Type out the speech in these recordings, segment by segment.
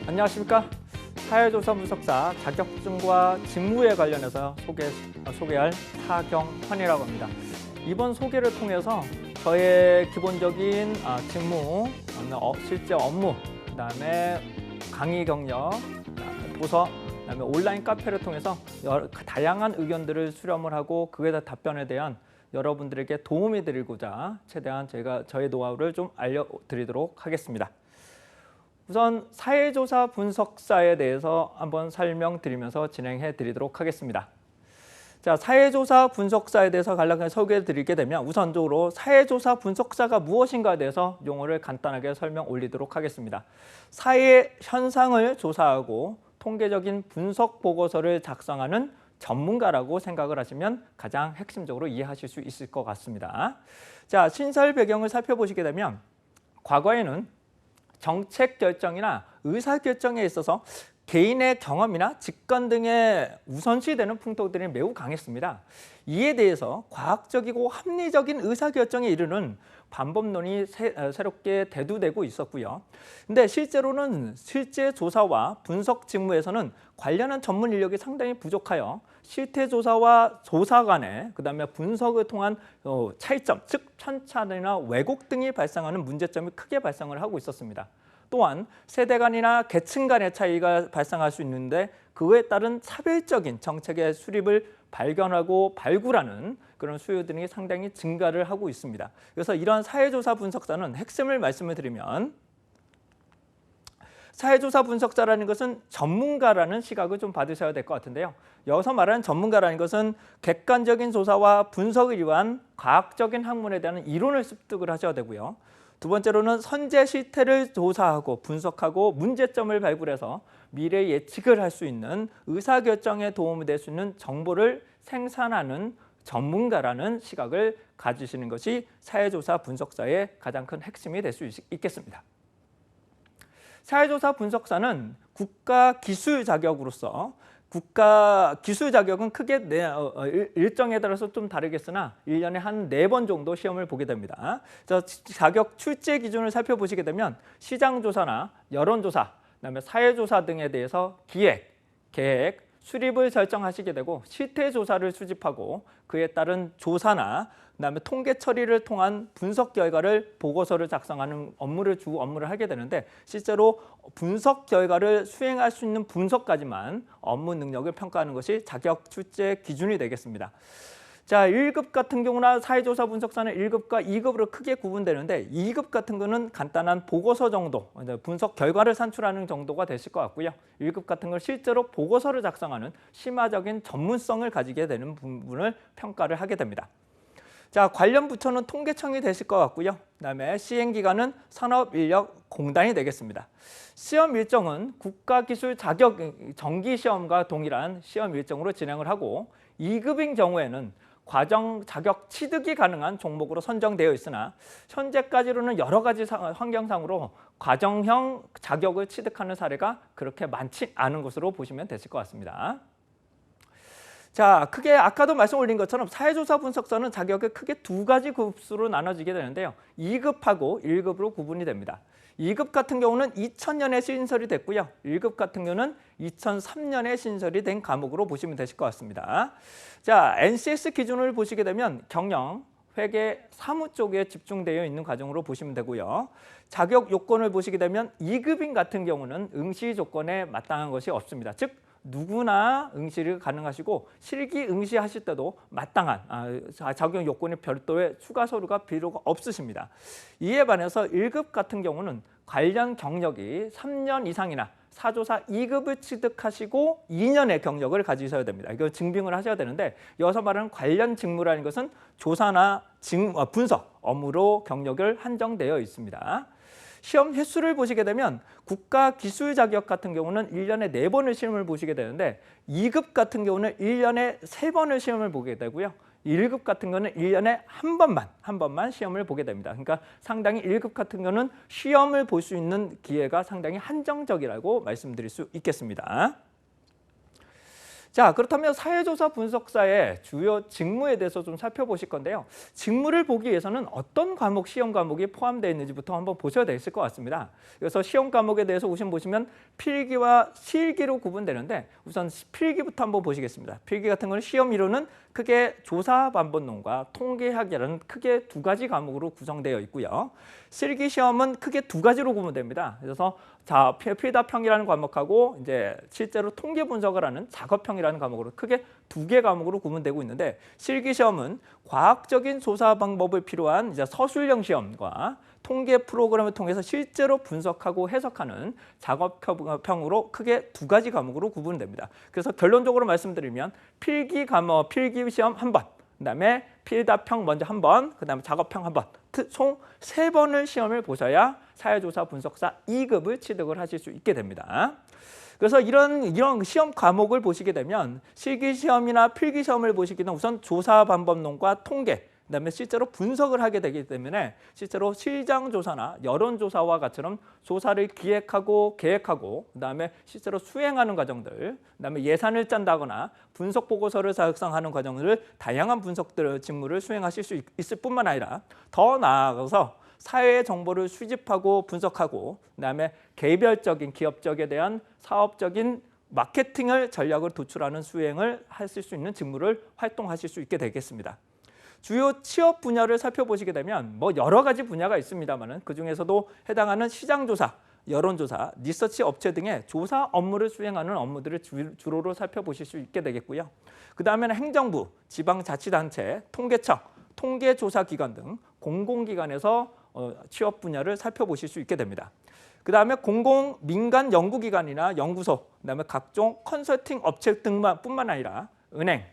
안녕하십니까. 사회조사 분석사 자격증과 직무에 관련해서 소개할 사경환이라고 합니다. 이번 소개를 통해서 저의 기본적인 직무, 실제 업무, 그다음에 강의 경력, 도서, 그다음에 온라인 카페를 통해서 다양한 의견들을 수렴을 하고 그에 대한 답변에 대한 여러분들에게 도움이 드리고자 최대한 저의 노하우를 좀 알려드리도록 하겠습니다. 우선 사회조사 분석사에 대해서 한번 설명드리면서 진행해 드리도록 하겠습니다. 자, 사회조사 분석사에 대해서 간략하게 소개해 드리게 되면 우선적으로 사회조사 분석사가 무엇인가에 대해서 용어를 간단하게 설명 올리도록 하겠습니다. 사회 현상을 조사하고 통계적인 분석 보고서를 작성하는 전문가라고 생각을 하시면 가장 핵심적으로 이해하실 수 있을 것 같습니다. 자, 신설 배경을 살펴보시게 되면 과거에는 정책 결정이나 의사 결정에 있어서 개인의 경험이나 직관 등의 우선시되는 풍토들이 매우 강했습니다. 이에 대해서 과학적이고 합리적인 의사 결정에 이르는 반법론이 새롭게 대두되고 있었고요. 근데 실제로는 실제 조사와 분석 직무에서는 관련한 전문 인력이 상당히 부족하여 실태 조사와 조사 간의 그다음에 분석을 통한 차이점, 즉 편차나 왜곡 등이 발생하는 문제점이 크게 발생을 하고 있었습니다. 또한 세대 간이나 계층 간의 차이가 발생할 수 있는데 그에 따른 차별적인 정책의 수립을 발견하고 발굴하는 그런 수요 등이 상당히 증가를 하고 있습니다. 그래서 이런 사회조사 분석사는 핵심을 말씀을 드리면 사회조사 분석자라는 것은 전문가라는 시각을 좀 받으셔야 될 것 같은데요. 여기서 말하는 전문가라는 것은 객관적인 조사와 분석을 위한 과학적인 학문에 대한 이론을 습득을 하셔야 되고요. 두 번째로는 선제 실태를 조사하고 분석하고 문제점을 발굴해서 미래 예측을 할 수 있는 의사결정에 도움이 될 수 있는 정보를 생산하는 전문가라는 시각을 가지시는 것이 사회조사 분석사의 가장 큰 핵심이 될 수 있겠습니다. 사회조사 분석사는 국가 기술 자격으로서 국가 기술 자격은 크게 일정에 따라서 좀 다르겠으나 1년에 한 4번 정도 시험을 보게 됩니다. 자격 출제 기준을 살펴보시게 되면 시장조사나 여론조사, 그다음에 사회조사 등에 대해서 기획, 계획, 수립을 설정하시게 되고 실태조사를 수집하고 그에 따른 조사나 그다음에 통계 처리를 통한 분석 결과를 보고서를 작성하는 주 업무를 하게 되는데 실제로 분석 결과를 수행할 수 있는 분석까지만 업무 능력을 평가하는 것이 자격 출제 기준이 되겠습니다. 자, 1급 같은 경우나 사회조사 분석사는 1급과 2급으로 크게 구분되는데 2급 같은 거는 간단한 보고서 정도, 분석 결과를 산출하는 정도가 되실 것 같고요. 1급 같은 건 실제로 보고서를 작성하는 심화적인 전문성을 가지게 되는 부분을 평가를 하게 됩니다. 자, 관련 부처는 통계청이 되실 것 같고요. 그다음에 시행기관은 산업인력공단이 되겠습니다. 시험 일정은 국가기술 자격 정기시험과 동일한 시험 일정으로 진행을 하고 2급인 경우에는 과정 자격 취득이 가능한 종목으로 선정되어 있으나 현재까지로는 여러 가지 환경상으로 과정형 자격을 취득하는 사례가 그렇게 많지 않은 것으로 보시면 되실 것 같습니다. 자, 크게 아까도 말씀 올린 것처럼 사회조사 분석사는 자격이 크게 2가지 급수로 나눠지게 되는데요. 2급하고 1급으로 구분이 됩니다. 2급 같은 경우는 2000년에 신설이 됐고요. 1급 같은 경우는 2003년에 신설이 된 과목으로 보시면 되실 것 같습니다. 자, NCS 기준을 보시게 되면 경영, 회계, 사무 쪽에 집중되어 있는 과정으로 보시면 되고요. 자격 요건을 보시게 되면 2급인 같은 경우는 응시 조건에 마땅한 것이 없습니다. 즉 누구나 응시를 가능하시고 실기 응시하실 때도 마땅한 자격 요건의 별도의 추가 서류가 필요가 없으십니다. 이에 반해서 1급 같은 경우는 관련 경력이 3년 이상이나 사조사 2급을 취득하시고 2년의 경력을 가지셔야 됩니다. 이걸 증빙을 하셔야 되는데 여기서 말하는 관련 직무라는 것은 조사나 분석 업무로 경력을 한정되어 있습니다. 시험 횟수를 보시게 되면 국가 기술 자격 같은 경우는 1년에 4번을 시험을 보시게 되는데 2급 같은 경우는 1년에 3번을 시험을 보게 되고요. 1급 같은 거는 1년에 한 번만 시험을 보게 됩니다. 그러니까 상당히 1급 같은 거는 시험을 볼 수 있는 기회가 상당히 한정적이라고 말씀드릴 수 있겠습니다. 자, 그렇다면 사회조사 분석사의 주요 직무에 대해서 좀 살펴보실 건데요. 직무를 보기 위해서는 어떤 과목, 시험 과목이 포함되어 있는지부터 한번 보셔야 되실 것 같습니다. 그래서 시험 과목에 대해서 우선 보시면 필기와 실기로 구분되는데 우선 필기부터 한번 보시겠습니다. 필기 같은 경우는 시험 이론은 크게 조사 반복론과 통계학이라는 크게 두 가지 과목으로 구성되어 있고요. 실기 시험은 크게 두 가지로 구분됩니다. 그래서 필답형이라는 과목하고 이제 실제로 통계 분석을 하는 작업형이라는 과목으로 크게 두 개 과목으로 구분되고 있는데 실기 시험은 과학적인 조사 방법을 필요한 이제 서술형 시험과 통계 프로그램을 통해서 실제로 분석하고 해석하는 작업형으로 크게 두 가지 과목으로 구분됩니다. 그래서 결론적으로 말씀드리면 필기 시험 한 번, 그다음에 필답형 먼저 한 번, 그다음에 작업형 한 번, 총 3번을 시험을 보셔야 사회조사 분석사 2급을 취득을 하실 수 있게 됩니다. 그래서 이런 시험 과목을 보시게 되면 실기 시험이나 필기 시험을 보시기 는 우선 조사 방법론과 통계, 그다음에 실제로 분석을 하게 되기 때문에 실제로 시장 조사나 여론 조사와 같이처럼 조사를 기획하고 계획하고 그다음에 실제로 수행하는 과정들, 그다음에 예산을 짠다거나 분석 보고서를 작성하는 과정을 다양한 분석들 직무를 수행하실 수 있을 뿐만 아니라 더 나아가서 사회의 정보를 수집하고 분석하고 그다음에 개별적인 기업적에 대한 사업적인 마케팅을 전략을 도출하는 수행을 하실 수 있는 직무를 활동하실 수 있게 되겠습니다. 주요 취업 분야를 살펴보시게 되면 뭐 여러 가지 분야가 있습니다만은 그 중에서도 해당하는 시장조사, 여론조사, 리서치 업체 등의 조사 업무를 수행하는 업무들을 주로로 살펴보실 수 있게 되겠고요. 그 다음에는 행정부, 지방자치단체, 통계청, 통계조사기관 등 공공기관에서 취업 분야를 살펴보실 수 있게 됩니다. 그 다음에 공공 민간 연구기관이나 연구소, 그 다음에 각종 컨설팅 업체 뿐만 아니라 은행,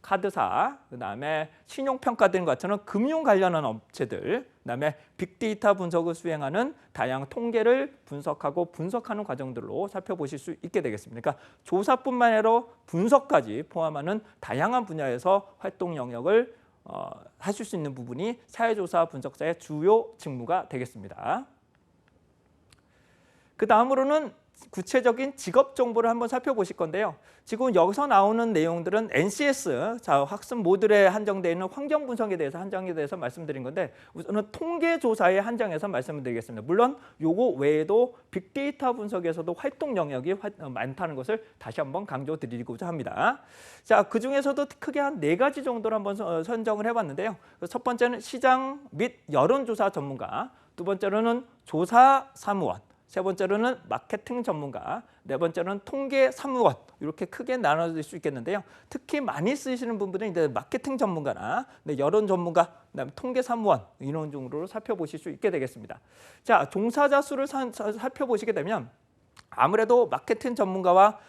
카드사, 그다음에 신용평가 등 같은 금융 관련한 업체들, 그다음에 빅데이터 분석을 수행하는 다양한 통계를 분석하는 과정들로 살펴보실 수 있게 되겠습니다. 그러니까 조사뿐만 아니라 분석까지 포함하는 다양한 분야에서 활동 영역을 하실 수 있는 부분이 사회조사 분석사의 주요 직무가 되겠습니다. 그 다음으로는 구체적인 직업 정보를 한번 살펴보실 건데요. 지금 여기서 나오는 내용들은 NCS, 학습 모듈에 한정되어 있는 환경 분석에 대해서 한정에 대해서 말씀드린 건데 우선은 통계 조사에 한정해서 말씀을 드리겠습니다. 물론 요거 외에도 빅데이터 분석에서도 활동 영역이 많다는 것을 다시 한번 강조드리고자 합니다. 자, 그 중에서도 크게 한 4가지 정도를 한번 선정을 해봤는데요. 첫 번째는 시장 및 여론조사 전문가, 두 번째로는 조사 사무원, 세 번째로는 마케팅 전문가, 네 번째로는 통계 사무원, 이렇게 크게 나눠질 수 있겠는데요. 특히 많이 쓰시는 분들은 이제 마케팅 전문가나 여론 전문가, 그다음에 통계 사무원 이런 종류로 살펴보실 수 있게 되겠습니다. 자, 종사자 수를 살펴보시게 되면 아무래도 마케팅 전문가와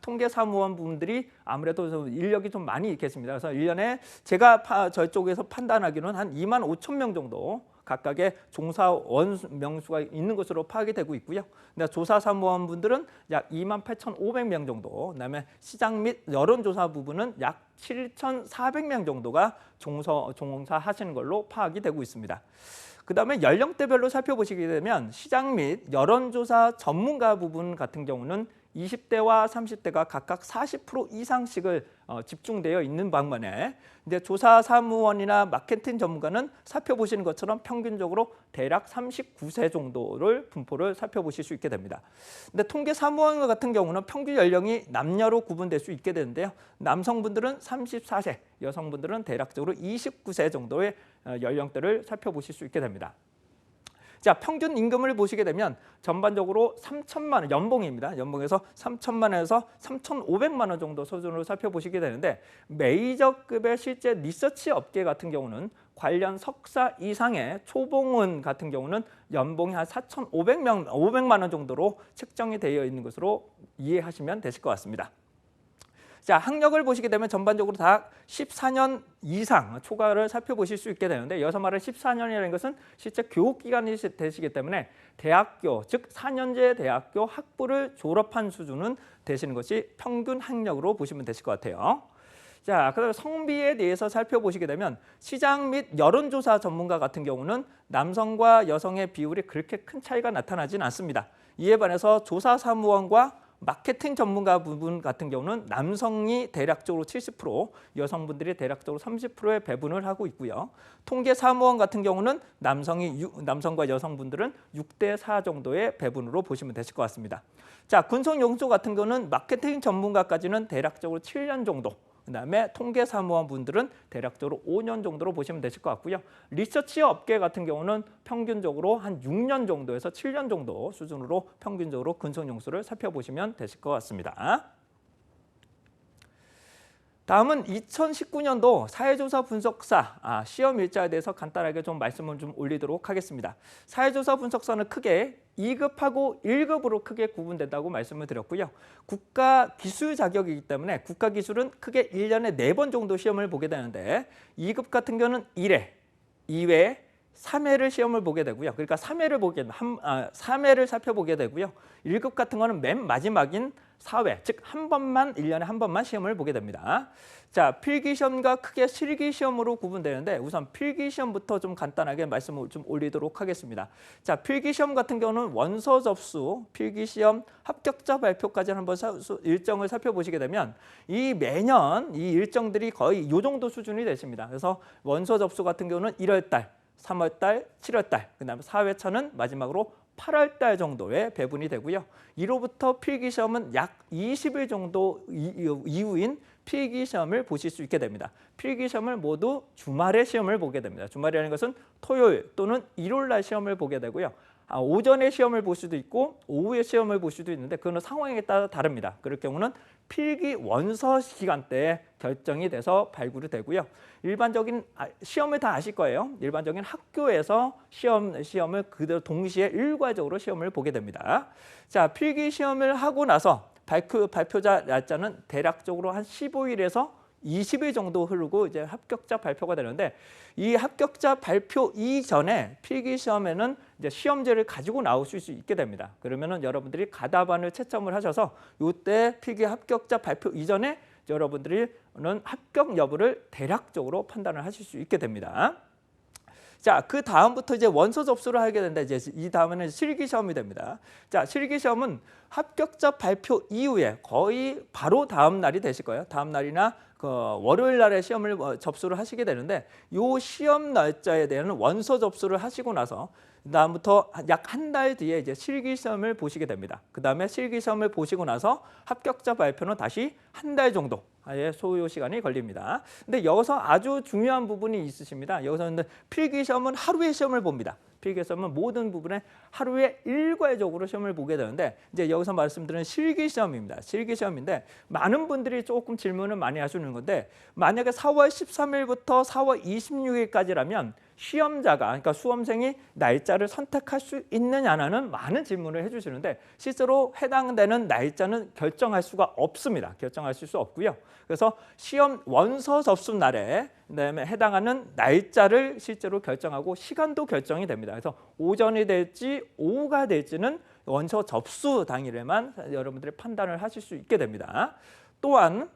통계 사무원 분들이 아무래도 좀 인력이 좀 많이 있겠습니다. 그래서 1년에 제가 저쪽에서 판단하기로는 한 25,000명 정도 각각의 종사원 명수가 있는 것으로 파악이 되고 있고요. 조사 사무원분들은 약 28,500명 정도, 그다음에 시장 및 여론조사 부분은 약 7,400명 정도가 종사하시는 걸로 파악이 되고 있습니다. 그 다음에 연령대별로 살펴보시게 되면 시장 및 여론조사 전문가 부분 같은 경우는 20대와 30대가 각각 40% 이상씩을 집중되어 있는 반면에 이제 조사 사무원이나 마케팅 전문가는 살펴보시는 것처럼 평균적으로 대략 39세 정도를 분포를 살펴보실 수 있게 됩니다. 근데 통계 사무원 같은 경우는 평균 연령이 남녀로 구분될 수 있게 되는데요. 남성분들은 34세, 여성분들은 대략적으로 29세 정도의 연령대를 살펴보실 수 있게 됩니다. 자, 평균 임금을 보시게 되면 전반적으로 3천만 원, 연봉입니다. 연봉에서 3천만 원에서 3,500만 원 정도 수준으로 살펴보시게 되는데 메이저급의 실제 리서치 업계 같은 경우는 관련 석사 이상의 초봉원 같은 경우는 연봉이 한 4,500만 원 정도로 책정이 되어 있는 것으로 이해하시면 되실 것 같습니다. 자, 학력을 보시게 되면 전반적으로 다 14년 이상 초과를 살펴보실 수 있게 되는데 여기서 말하는 14년이라는 것은 실제 교육기간이 되시기 때문에 대학교, 즉 4년제 대학교 학부를 졸업한 수준은 되시는 것이 평균 학력으로 보시면 되실 것 같아요. 자, 그다음에 성비에 대해서 살펴보시게 되면 시장 및 여론조사 전문가 같은 경우는 남성과 여성의 비율이 그렇게 큰 차이가 나타나진 않습니다. 이에 반해서 조사 사무원과 마케팅 전문가 부분 같은 경우는 남성이 대략적으로 70%, 여성분들이 대략적으로 30%의 배분을 하고 있고요. 통계 사무원 같은 경우는 남성과 여성분들은 6대 4 정도의 배분으로 보시면 되실 것 같습니다. 자, 군속용소 같은 경우는 마케팅 전문가까지는 대략적으로 7년 정도, 그다음에 통계 사무원 분들은 대략적으로 5년 정도로 보시면 되실 것 같고요. 리서치 업계 같은 경우는 평균적으로 한 6년 정도에서 7년 정도 수준으로 평균적으로 군속용소를 살펴보시면 되실 것 같습니다. 다음은 2019년도 사회조사 분석사 시험 일자에 대해서 간단하게 좀 말씀을 좀 올리도록 하겠습니다. 사회조사 분석사는 크게 2급하고 1급으로 크게 구분된다고 말씀을 드렸고요. 국가 기술 자격이기 때문에 국가 기술은 크게 1년에 4번 정도 시험을 보게 되는데 2급 같은 경우는 1회, 2회, 3회를 시험을 보게 되고요. 그러니까 3회를 살펴보게 되고요. 1급 같은 거는 맨 마지막인 4회, 즉 한 번만 1년에 한 번만 시험을 보게 됩니다. 자, 필기시험과 크게 실기시험으로 구분되는데 우선 필기시험부터 좀 간단하게 말씀을 좀 올리도록 하겠습니다. 자, 필기시험 같은 경우는 원서 접수, 필기시험 합격자 발표까지 한번 일정을 살펴보시게 되면 매년 이 일정들이 거의 이 정도 수준이 되십니다. 그래서 원서 접수 같은 경우는 1월 달, 3월 달, 7월 달, 그다음에 4회차는 마지막으로 8월 달 정도의 배분이 되고요. 이로부터 필기시험은 약 20일 정도 이후인 필기시험을 보실 수 있게 됩니다. 필기시험을 모두 주말에 시험을 보게 됩니다. 주말이라는 것은 토요일 또는 일요일 날 시험을 보게 되고요. 오전에 시험을 볼 수도 있고 오후에 시험을 볼 수도 있는데 그거는 상황에 따라 다릅니다. 그럴 경우는 필기 원서 시간대에 결정이 돼서 발굴이 되고요. 일반적인 시험을 다 아실 거예요. 일반적인 학교에서 시험을 그대로 동시에 일괄적으로 시험을 보게 됩니다. 자, 필기 시험을 하고 나서 발표자 날짜는 대략적으로 한 15일에서 20일 정도 흐르고 이제 합격자 발표가 되는데 이 합격자 발표 이전에 필기 시험에는 이제 시험지를 가지고 나오실 수 있게 됩니다. 그러면은 여러분들이 가다반을 채점을 하셔서 이때 필기 합격자 발표 이전에 여러분들이 합격 여부를 대략적으로 판단을 하실 수 있게 됩니다. 자, 그 다음부터 이제 원서 접수를 하게 된다. 이제 이 다음에는 실기 시험이 됩니다. 자, 실기 시험은 합격자 발표 이후에 거의 바로 다음 날이 되실 거예요. 다음 날이나 월요일 날에 시험을 접수를 하시게 되는데 이 시험 날짜에 대한 원서 접수를 하시고 나서 그다음부터 약 한 달 뒤에 이제 실기 시험을 보시게 됩니다. 그다음에 실기 시험을 보시고 나서 합격자 발표는 다시 한 달 정도 소요 시간이 걸립니다. 근데 여기서 아주 중요한 부분이 있으십니다. 여기서는 필기 시험은 하루에 시험을 봅니다. 필기 시험은 모든 부분에 하루에 일괄적으로 시험을 보게 되는데 이제 여기서 말씀드리는 실기 시험입니다. 실기 시험인데 많은 분들이 조금 질문을 많이 하시는 건데 만약에 4월 13일부터 4월 26일까지라면 시험자가 그러니까 수험생이 날짜를 선택할 수 있느냐는 많은 질문을 해주시는데 실제로 해당되는 날짜는 결정할 수가 없습니다. 결정하실 수 없고요. 그래서 시험 원서 접수 날에 그다음에 해당하는 날짜를 실제로 결정하고 시간도 결정이 됩니다. 그래서 오전이 될지 오후가 될지는 원서 접수 당일에만 여러분들이 판단을 하실 수 있게 됩니다. 또한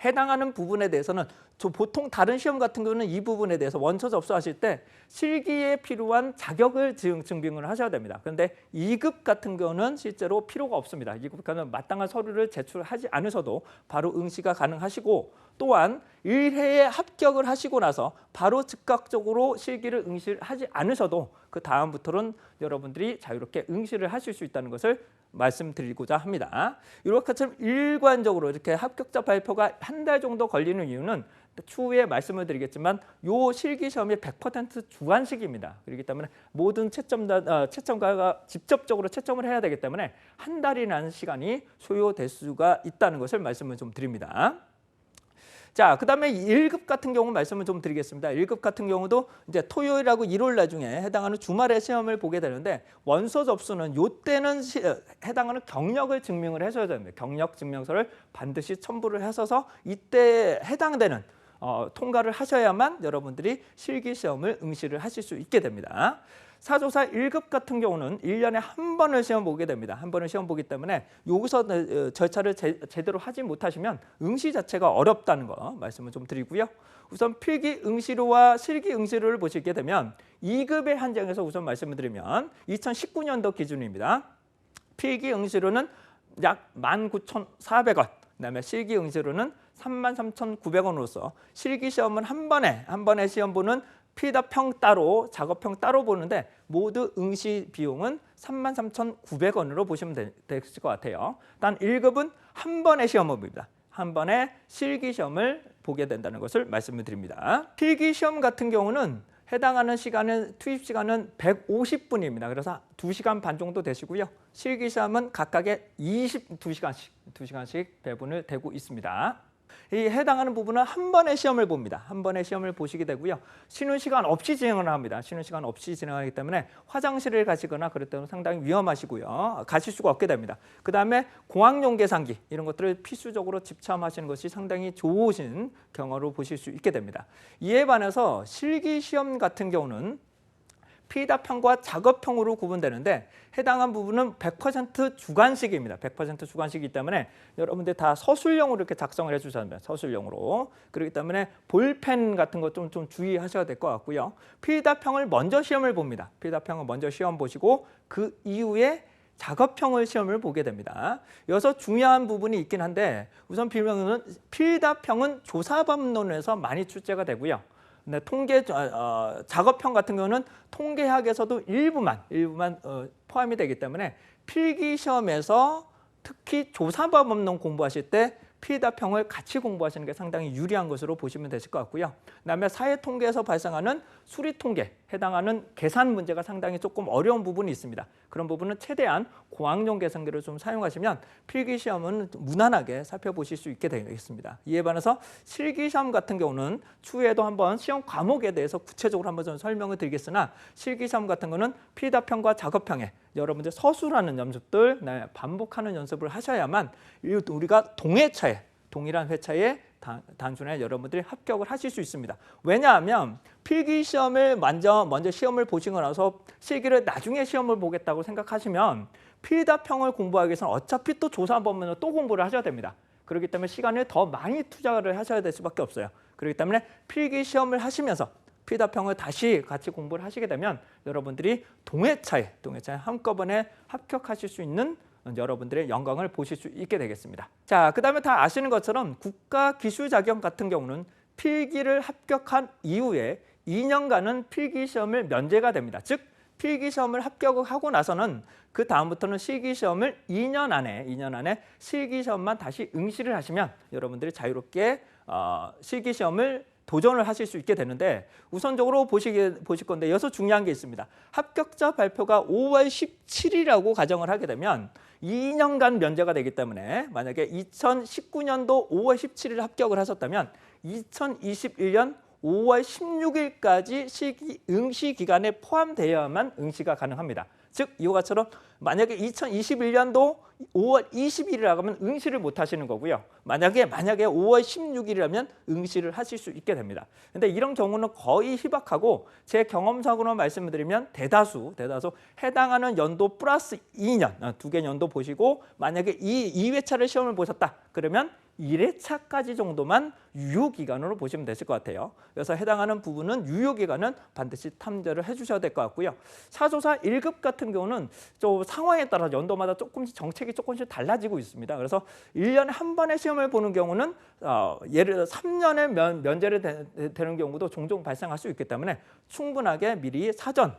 해당하는 부분에 대해서는 보통 다른 시험 같은 경우는 이 부분에 대해서 원서 접수하실 때 실기에 필요한 자격을 증빙을 하셔야 됩니다. 그런데 2급 같은 경우는 실제로 필요가 없습니다. 2급과는 마땅한 서류를 제출하지 않으셔도 바로 응시가 가능하시고 또한 1회에 합격을 하시고 나서 바로 즉각적으로 실기를 응시를 하지 않으셔도 그 다음부터는 여러분들이 자유롭게 응시를 하실 수 있다는 것을 말씀드리고자 합니다. 이렇게처럼 일관적으로 이렇게 합격자 발표가 한 달 정도 걸리는 이유는 추후에 말씀을 드리겠지만 이 실기 시험이 100% 주관식입니다. 그렇기 때문에 모든 채점가가 직접적으로 채점을 해야 되기 때문에 한 달이라는 시간이 소요될 수가 있다는 것을 말씀을 좀 드립니다. 자, 그다음에 1급 같은 경우 말씀을 좀 드리겠습니다. 1급 같은 경우도 이제 토요일하고 일요일 날 중에 해당하는 주말에 시험을 보게 되는데 원서 접수는 이때는 해당하는 경력을 증명을 하셔야 됩니다. 경력 증명서를 반드시 첨부를 하셔서 이때 해당되는 통과를 하셔야만 여러분들이 실기 시험을 응시를 하실 수 있게 됩니다. 사조사 1급 같은 경우는 1년에 한 번을 시험 보게 됩니다. 한 번을 시험 보기 때문에 여기서 절차를 제대로 하지 못하시면 응시 자체가 어렵다는 거 말씀을 좀 드리고요. 우선 필기 응시료와 실기 응시료를 보시게 되면 2급의 한정에서 우선 말씀을 드리면 2019년도 기준입니다. 필기 응시료는 약 19,400원, 그다음에 실기 응시료는 33,900원으로서 실기 시험은 한 번에 시험 보는 피답형 따로, 작업형 따로 보는데 모두 응시 비용은 33,900원으로 보시면 되실 것 같아요. 단 1급은 한 번에 시험을 봅니다. 한 번에 실기 시험을 보게 된다는 것을 말씀을 드립니다. 필기 시험 같은 경우는 해당하는 시간은 투입 시간은 150분입니다. 그래서 2시간 반 정도 되시고요. 실기 시험은 각각의 22시간씩 배분을 되고 있습니다. 이 해당하는 부분은 한 번의 시험을 봅니다. 한 번의 시험을 보시게 되고요. 쉬는 시간 없이 진행을 합니다. 쉬는 시간 없이 진행하기 때문에 화장실을 가시거나 그럴 때는 상당히 위험하시고요. 가실 수가 없게 됩니다. 그다음에 공학용 계산기 이런 것들을 필수적으로 집참하시는 것이 상당히 좋으신 경우로 보실 수 있게 됩니다. 이에 반해서 실기 시험 같은 경우는 피답형과 작업형으로 구분되는데 해당한 부분은 100% 주관식입니다. 100% 주관식이기 때문에 여러분들 다 서술형으로 이렇게 작성을 해주셨습니다. 서술형으로. 그렇기 때문에 볼펜 같은 것 좀 주의하셔야 될 것 같고요. 피답형을 먼저 시험을 봅니다. 피답형을 먼저 시험 보시고 그 이후에 작업형을 시험을 보게 됩니다. 여기서 중요한 부분이 있긴 한데 우선 피답형은 조사법론에서 많이 출제가 되고요. 네, 작업형 같은 경우는 통계학에서도 일부만 포함이 되기 때문에 필기 시험에서 특히 조사법론 공부하실 때 피답형을 같이 공부하시는 게 상당히 유리한 것으로 보시면 되실 것 같고요. 그다음에 사회통계에서 발생하는 수리통계 해당하는 계산 문제가 상당히 조금 어려운 부분이 있습니다. 그런 부분은 최대한 고학용 계산기를 좀 사용하시면 필기시험은 무난하게 살펴보실 수 있게 되겠습니다. 이에 반해서 실기시험 같은 경우는 추후에도 한번 시험 과목에 대해서 구체적으로 한번 좀 설명을 드리겠으나 실기시험 같은 경우는 피답형과 작업형에 여러분들 서술하는 연습들, 반복하는 연습을 하셔야만 우리가 동일한 회차에 단순히 여러분들이 합격을 하실 수 있습니다. 왜냐하면 필기 시험을 먼저 시험을 보시고 나서 실기를 나중에 시험을 보겠다고 생각하시면 피답형을 공부하기 위해서는 어차피 또 조사법문을 또 공부를 하셔야 됩니다. 그렇기 때문에 시간을 더 많이 투자를 하셔야 될 수밖에 없어요. 그렇기 때문에 필기 시험을 하시면서 피답형을 다시 같이 공부를 하시게 되면 여러분들이 동회차에 한꺼번에 합격하실 수 있는 여러분들의 영광을 보실 수 있게 되겠습니다. 자, 그다음에 다 아시는 것처럼 국가기술자격 같은 경우는 필기를 합격한 이후에 2년간은 필기시험을 면제가 됩니다. 즉 필기시험을 합격을 하고 나서는 그 다음부터는 실기시험을 2년 안에 실기시험만 다시 응시를 하시면 여러분들이 자유롭게 실기시험을 도전을 하실 수 있게 되는데 우선적으로 보실 건데 여기서 중요한 게 있습니다. 합격자 발표가 5월 17일이라고 가정을 하게 되면 2년간 면제가 되기 때문에 만약에 2019년도 5월 17일 합격을 하셨다면 2021년 5월 16일까지 응시 기간에 포함되어야만 응시가 가능합니다. 즉 이와 같처럼 만약에 2021년도 5월 20일이라고 하면 응시를 못 하시는 거고요. 만약에 5월 16일이라면 응시를 하실 수 있게 됩니다. 근데 이런 경우는 거의 희박하고 제 경험상으로 말씀을 드리면 대다수 해당하는 연도 플러스 2년, 2개 연도 보시고 만약에 2회차를 시험을 보셨다. 그러면 1회차까지 정도만 유효기간으로 보시면 되실 것 같아요. 그래서 해당하는 부분은 유효기간은 반드시 탐지를 해주셔야 될 것 같고요. 사조사 1급 같은 경우는 좀 상황에 따라 연도마다 정책이 조금씩 달라지고 있습니다. 그래서 1년에 한 번의 시험을 보는 경우는 예를 들어 3년의 면제를 되는 경우도 종종 발생할 수 있기 때문에 충분하게 미리 사전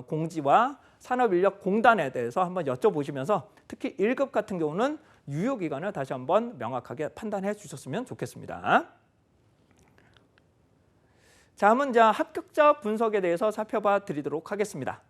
공지와 산업인력공단에 대해서 한번 여쭤보시면서 특히 1급 같은 경우는 유효기간을 다시 한번 명확하게 판단해 주셨으면 좋겠습니다. 자, 한번 합격자 분석에 대해서 살펴봐 드리도록 하겠습니다.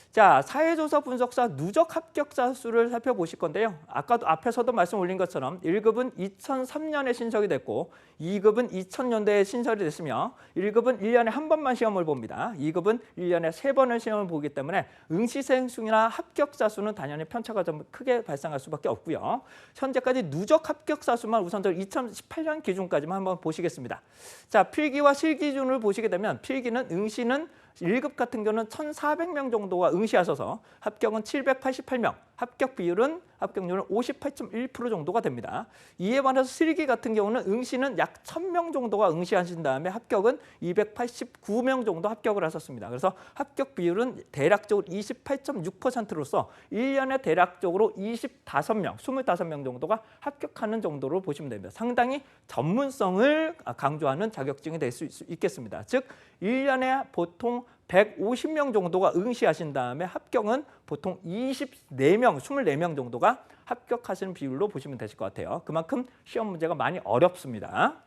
자, 사회조사 분석사 누적 합격자 수를 살펴보실 건데요. 아까도 앞에서도 말씀 올린 것처럼 1급은 2003년에 신설이 됐고 2급은 2000년대에 신설이 됐으며 1급은 1년에 한 번만 시험을 봅니다. 2급은 1년에 3번을 시험을 보기 때문에 응시생 수나 합격자 수는 당연히 편차가 좀 크게 발생할 수밖에 없고요. 현재까지 누적 합격자 수만 우선적으로 2018년 기준까지만 한번 보시겠습니다. 자, 필기와 실기 기준을 보시게 되면 필기는 응시는 1급 같은 경우는 1,400명 정도가 응시하셔서 합격은 788명, 합격 비율은 합격률은 58.1% 정도가 됩니다. 이에 반해서 실기 같은 경우는 응시는 약 1000명 정도가 응시하신 다음에 합격은 289명 정도 합격을 하셨습니다. 그래서 합격 비율은 대략적으로 28.6%로서 1년에 대략적으로 25명, 25명 정도가 합격하는 정도로 보시면 됩니다. 상당히 전문성을 강조하는 자격증이 될 수 있겠습니다. 즉 1년에 보통 150명 정도가 응시하신 다음에 합격은 보통 24명, 24명 정도가 합격하시는 비율로 보시면 되실 것 같아요. 그만큼 시험 문제가 많이 어렵습니다.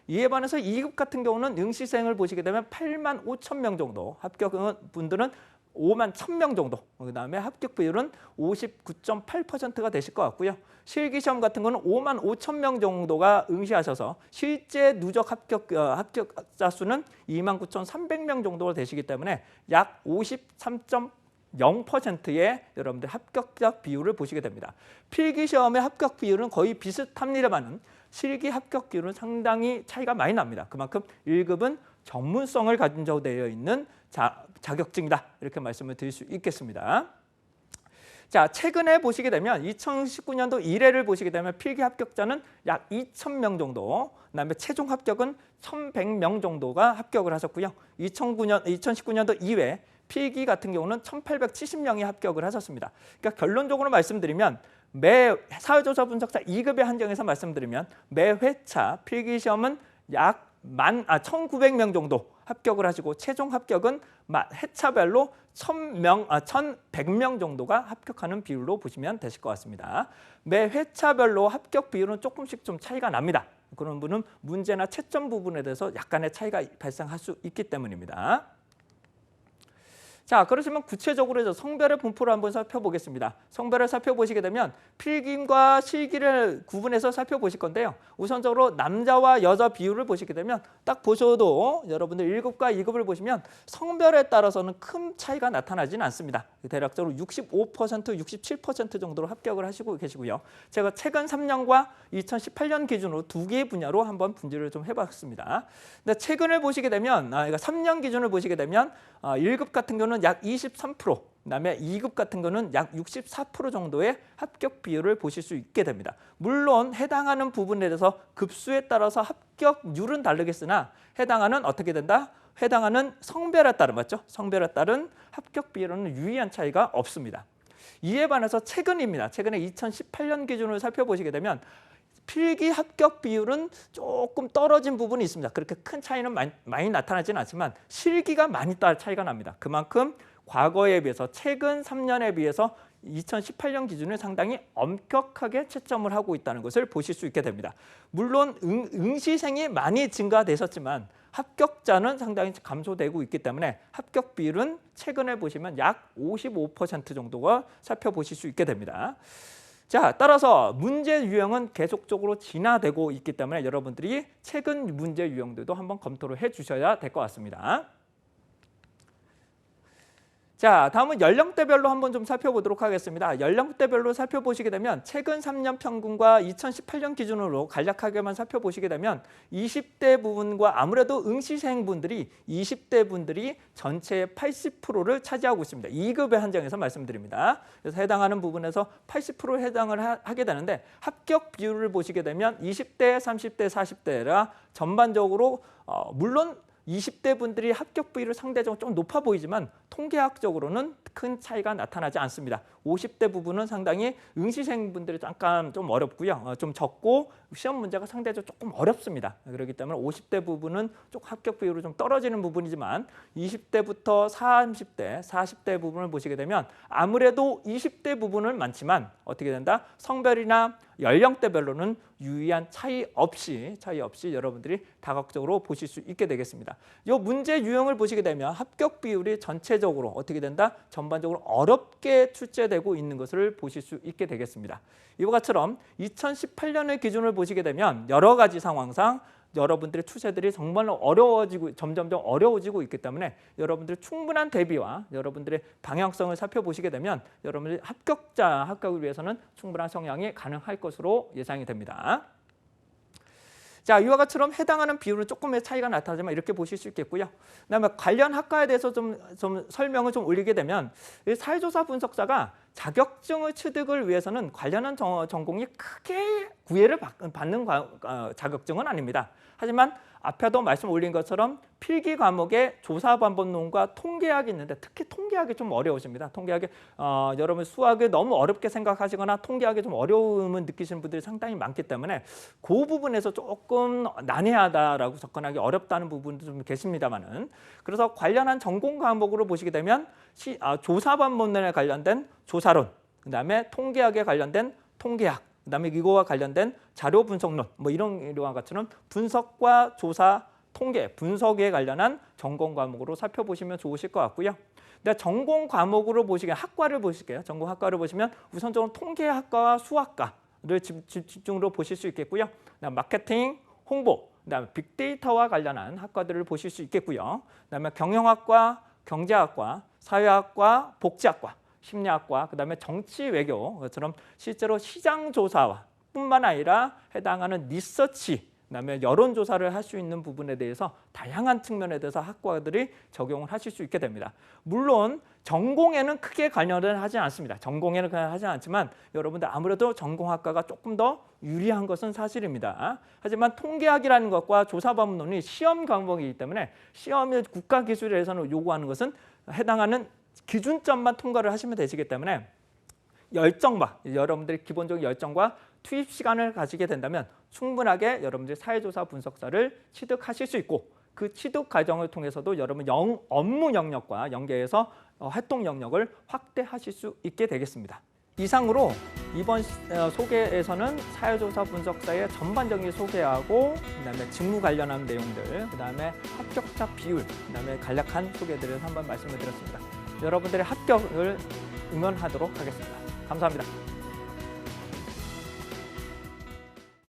이에 반해서 2급 같은 경우는 응시생을 보시게 되면 8만 5천 명 정도, 합격 분들은 5만 1,000명 정도, 그다음에 합격 비율은 59.8%가 되실 것 같고요. 실기시험 같은 거는 5만 5천 명 정도가 응시하셔서 실제 누적 합격자 수는 2만 9,300명 정도가 되시기 때문에 약 53.0%의 여러분들 합격자 비율을 보시게 됩니다. 필기시험의 합격 비율은 거의 비슷합니다만 실기 합격 비율은 상당히 차이가 많이 납니다. 그만큼 1급은 전문성을 가진다고 되어 있는 자격증이다, 이렇게 말씀을 드릴 수 있겠습니다. 자, 최근에 보시게 되면 2019년도 1회를 보시게 되면 필기 합격자는 약 2,000명 정도, 그다음에 최종 합격은 1,100명 정도가 합격을 하셨고요. 2019년도 2회 필기 같은 경우는 1,870명이 합격을 하셨습니다. 그러니까 결론적으로 말씀드리면 매 사회조사 분석사 2급에 한정해서 말씀드리면 매 회차 필기 시험은 약 1,900명 정도 합격을 하시고 최종 합격은 회차별로 1,100명 정도가 합격하는 비율로 보시면 되실 것 같습니다. 매 회차별로 합격 비율은 조금씩 좀 차이가 납니다. 그런 분은 문제나 채점 부분에 대해서 약간의 차이가 발생할 수 있기 때문입니다. 자, 그러시면 구체적으로 이제 성별의 분포를 한번 살펴보겠습니다. 성별을 살펴보시게 되면 필기과 실기를 구분해서 살펴보실 건데요. 우선적으로 남자와 여자 비율을 보시게 되면 딱 보셔도 여러분들 1급과 2급을 보시면 성별에 따라서는 큰 차이가 나타나지는 않습니다. 대략적으로 65%, 67% 정도로 합격을 하시고 계시고요. 제가 최근 3년과 2018년 기준으로 두 개의 분야로 한번 분류를 좀 해봤습니다. 근데 최근을 보시게 되면, 그러니까 3년 기준을 보시게 되면 1급 같은 경우는 약 23%, 그다음에 2급 같은 거는 약 64% 정도의 합격 비율을 보실 수 있게 됩니다. 물론 해당하는 부분에 대해서 급수에 따라서 합격률은 다르겠으나 해당하는 어떻게 된다? 해당하는 성별에 따른, 맞죠? 성별에 따른 합격 비율은 유의한 차이가 없습니다. 이에 반해서 최근입니다. 최근에 2018년 기준으로 살펴보시게 되면 필기 합격 비율은 조금 떨어진 부분이 있습니다. 그렇게 큰 차이는 많이 나타나지는 않지만 실기가 많이 차이가 납니다. 그만큼 과거에 비해서 최근 3년에 비해서 2018년 기준에 상당히 엄격하게 채점을 하고 있다는 것을 보실 수 있게 됩니다. 물론 응시생이 많이 증가되셨지만 합격자는 상당히 감소되고 있기 때문에 합격 비율은 최근에 보시면 약 55% 정도가 살펴보실 수 있게 됩니다. 자, 따라서 문제 유형은 계속적으로 진화되고 있기 때문에 여러분들이 최근 문제 유형들도 한번 검토를 해주셔야 될 것 같습니다. 자, 다음은 연령대별로 한번 좀 살펴보도록 하겠습니다. 연령대별로 살펴보시게 되면 최근 3년 평균과 2018년 기준으로 간략하게만 살펴보시게 되면 20대 부분과 아무래도 응시생분들이 20대 분들이 전체의 80%를 차지하고 있습니다. 2급에 한정해서 말씀드립니다. 그래서 해당하는 부분에서 80% 해당을 하게 되는데 합격 비율을 보시게 되면 20대, 30대, 40대라 전반적으로 물론 20대 분들이 합격 비율이 상대적으로 좀 높아 보이지만 통계학적으로는 큰 차이가 나타나지 않습니다. 50대 부분은 상당히 응시생분들이 잠깐 좀 어렵고요. 좀 적고 시험 문제가 상대적으로 조금 어렵습니다. 그렇기 때문에 50대 부분은 좀 합격 비율이 좀 떨어지는 부분이지만 20대부터 30대, 40대 부분을 보시게 되면 아무래도 20대 부분은 많지만 어떻게 된다? 성별이나 연령대별로는 유의한 차이 없이 여러분들이 다각적으로 보실 수 있게 되겠습니다. 이 문제 유형을 보시게 되면 합격 비율이 전체적으로 어떻게 된다? 전반적으로 어렵게 출제되고 있는 것을 보실 수 있게 되겠습니다. 이와 같처럼 2018년의 기준을 보시게 되면 여러 가지 상황상 여러분들의 추세들이 정말로 점점점 어려워지고 있기 때문에 여러분들의 충분한 대비와 여러분들의 방향성을 살펴보시게 되면 여러분들의 합격을 위해서는 충분한 성향이 가능할 것으로 예상이 됩니다. 자, 이와 같이처럼 해당하는 비율은 조금의 차이가 나타나지만 이렇게 보실 수 있겠고요. 그다음에 관련 학과에 대해서 좀 설명을 좀 올리게 되면 사회조사 분석사가 자격증을 취득을 위해서는 관련한 전공이 크게 구애를 받는 자격증은 아닙니다. 하지만 앞에도 말씀 올린 것처럼 필기 과목에 조사반복론과 통계학이 있는데 특히 통계학이 좀 어려우십니다. 통계학이 여러분 수학을 너무 어렵게 생각하시거나 통계학에 좀 어려움을 느끼시는 분들이 상당히 많기 때문에 그 부분에서 조금 난해하다라고 접근하기 어렵다는 부분도 좀 계십니다만은 그래서 관련한 전공 과목으로 보시게 되면 조사반복론에 관련된 조사론, 그다음에 통계학에 관련된 통계학, 그다음에 이거와 관련된 자료 분석론 뭐 이런 것처럼 분석과 조사, 통계, 분석에 관련한 전공 과목으로 살펴보시면 좋으실 것 같고요. 근데 전공 과목으로 보시게 학과를 보실게요. 전공 학과를 보시면 우선적으로 통계학과와 수학과를 집중으로 보실 수 있겠고요. 그다음 마케팅, 홍보, 그다음에 빅데이터와 관련한 학과들을 보실 수 있겠고요. 그다음에 경영학과, 경제학과, 사회학과, 복지학과, 심리학과, 그다음에 정치 외교처럼 실제로 시장 조사와 뿐만 아니라 해당하는 리서치, 그다음에 여론 조사를 할 수 있는 부분에 대해서 다양한 측면에 대해서 학과들이 적용을 하실 수 있게 됩니다. 물론 전공에는 크게 관여를 하지 않습니다. 전공에는 하지 않지만 여러분들 아무래도 전공학과가 조금 더 유리한 것은 사실입니다. 하지만 통계학이라는 것과 조사반복론이 시험 과목이기 때문에 시험의 국가기술에서는 요구하는 것은 해당하는 기준점만 통과를 하시면 되시기 때문에 열정과 여러분들의 기본적인 열정과 투입 시간을 가지게 된다면 충분하게 여러분들이 사회조사 분석사를 취득하실 수 있고 그 취득 과정을 통해서도 여러분 업무 영역과 연계해서 활동 영역을 확대하실 수 있게 되겠습니다. 이상으로 이번 소개에서는 사회조사 분석사의 전반적인 소개하고 그다음에 직무 관련한 내용들, 그다음에 합격자 비율, 그다음에 간략한 소개들을 한번 말씀을 드렸습니다. 여러분들의 합격을 응원하도록 하겠습니다. 감사합니다.